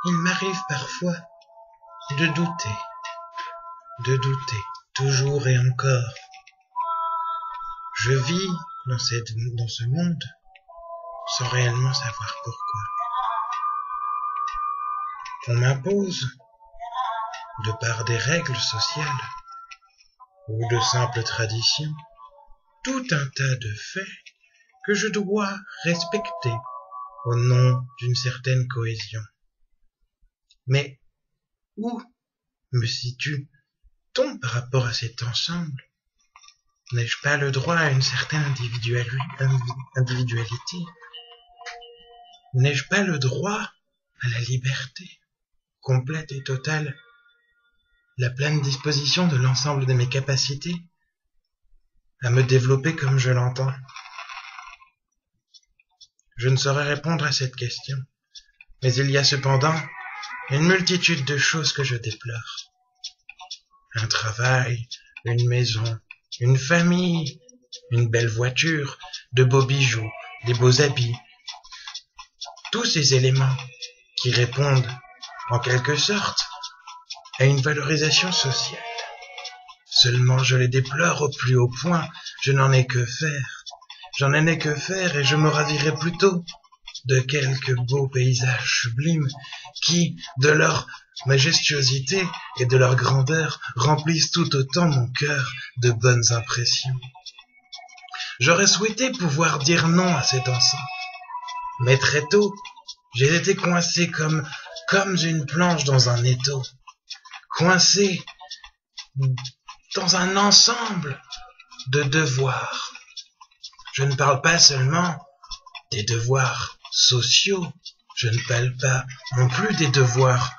Il m'arrive parfois de douter, toujours et encore. Je vis dans ce monde sans réellement savoir pourquoi. On m'impose, de par des règles sociales ou de simples traditions, tout un tas de faits que je dois respecter au nom d'une certaine cohésion. Mais où me situe-t-on par rapport à cet ensemble? N'ai-je pas le droit à une certaine individualité? N'ai-je pas le droit à la liberté complète et totale, la pleine disposition de l'ensemble de mes capacités, à me développer comme je l'entends? Je ne saurais répondre à cette question, mais il y a cependant une multitude de choses que je déplore. Un travail, une maison, une famille, une belle voiture, de beaux bijoux, des beaux habits. Tous ces éléments qui répondent, en quelque sorte, à une valorisation sociale. Seulement je les déplore au plus haut point, je n'en ai que faire. J'en ai que faire et je me ravirais plutôt de quelques beaux paysages sublimes qui, de leur majestuosité et de leur grandeur, remplissent tout autant mon cœur de bonnes impressions. J'aurais souhaité pouvoir dire non à cet ensemble, mais très tôt, j'ai été coincé comme une planche dans un étau, coincé dans un ensemble de devoirs. Je ne parle pas seulement des devoirs sociaux, je ne parle pas non plus des devoirs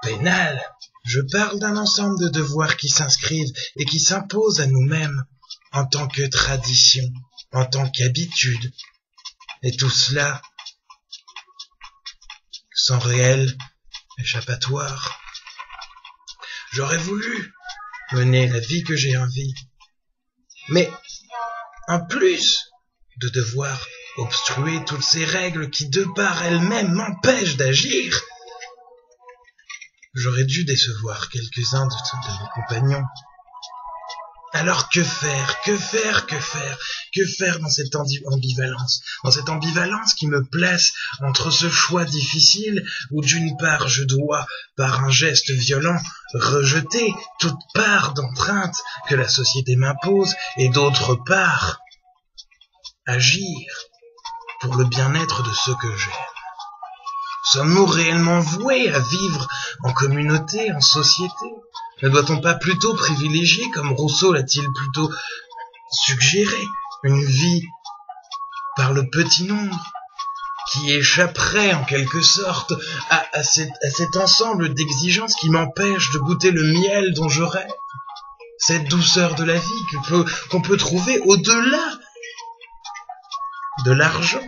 pénals. Je parle d'un ensemble de devoirs qui s'inscrivent et qui s'imposent à nous-mêmes en tant que tradition, en tant qu'habitude. Et tout cela sans réel échappatoire. J'aurais voulu mener la vie que j'ai envie, mais en plus de devoir obstruer toutes ces règles qui, de par elles-mêmes, m'empêchent d'agir, j'aurais dû décevoir quelques-uns de mes compagnons. Alors que faire dans cette ambivalence qui me place entre ce choix difficile où d'une part je dois, par un geste violent, rejeter toute part d'empreinte que la société m'impose et d'autre part agir pour le bien-être de ceux que j'aime. Sommes-nous réellement voués à vivre en communauté, en société? Ne doit-on pas plutôt privilégier, comme Rousseau l'a-t-il plutôt suggéré, une vie par le petit nombre, qui échapperait en quelque sorte à cet ensemble d'exigences qui m'empêchent de goûter le miel dont je rêve, cette douceur de la vie qu'on peut trouver au-delà de l'argent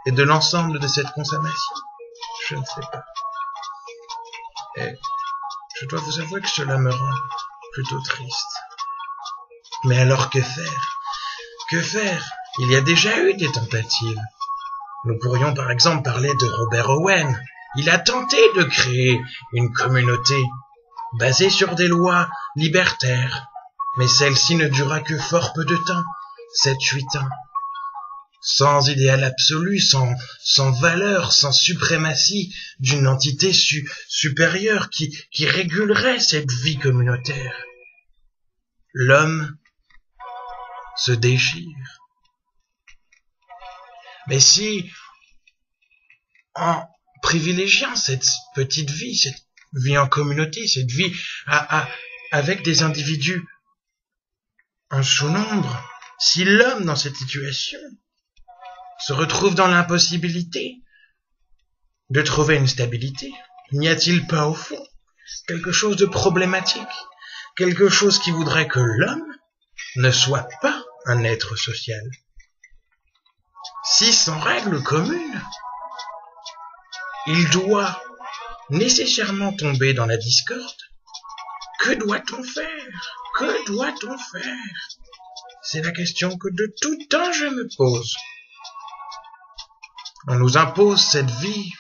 et de l'ensemble de cette consommation? Je ne sais pas. Et je dois vous avouer que cela me rend plutôt triste. Mais alors que faire? Que faire? Il y a déjà eu des tentatives. Nous pourrions par exemple parler de Robert Owen. Il a tenté de créer une communauté basée sur des lois libertaires, mais celle-ci ne dura que fort peu de temps, 7-8 ans. Sans idéal absolu, sans valeur, sans suprématie d'une entité supérieure qui régulerait cette vie communautaire. L'homme se déchire. Mais si, en privilégiant cette petite vie, cette vie en communauté, cette vie avec des individus en sous-nombre, si l'homme dans cette situation se retrouve dans l'impossibilité de trouver une stabilité, n'y a-t-il pas au fond quelque chose de problématique, quelque chose qui voudrait que l'homme ne soit pas un être social? Si sans règle commune, il doit nécessairement tomber dans la discorde, que doit-on faire? Que doit-on faire? C'est la question que de tout temps je me pose. On nous impose cette vie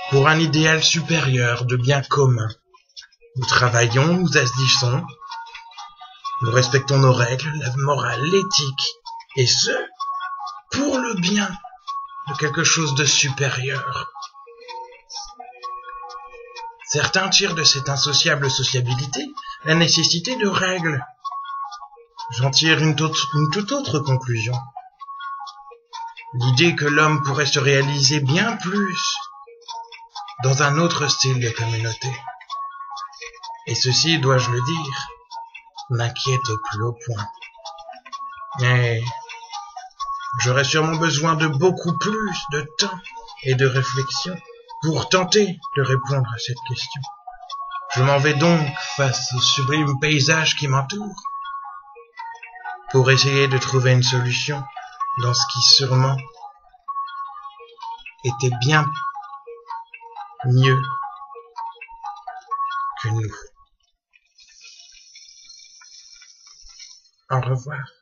pour un idéal supérieur de bien commun. Nous travaillons, nous agissons, nous respectons nos règles, la morale, l'éthique, et ce, pour le bien de quelque chose de supérieur. Certains tirent de cette insociable sociabilité la nécessité de règles. J'en tire une toute autre conclusion. L'idée que l'homme pourrait se réaliser bien plus dans un autre style de communauté. Et ceci, dois-je le dire, m'inquiète au plus haut point. Mais j'aurais sûrement besoin de beaucoup plus de temps et de réflexion pour tenter de répondre à cette question. Je m'en vais donc face au sublime paysage qui m'entoure pour essayer de trouver une solution dans ce qui sûrement était bien mieux que nous. Au revoir.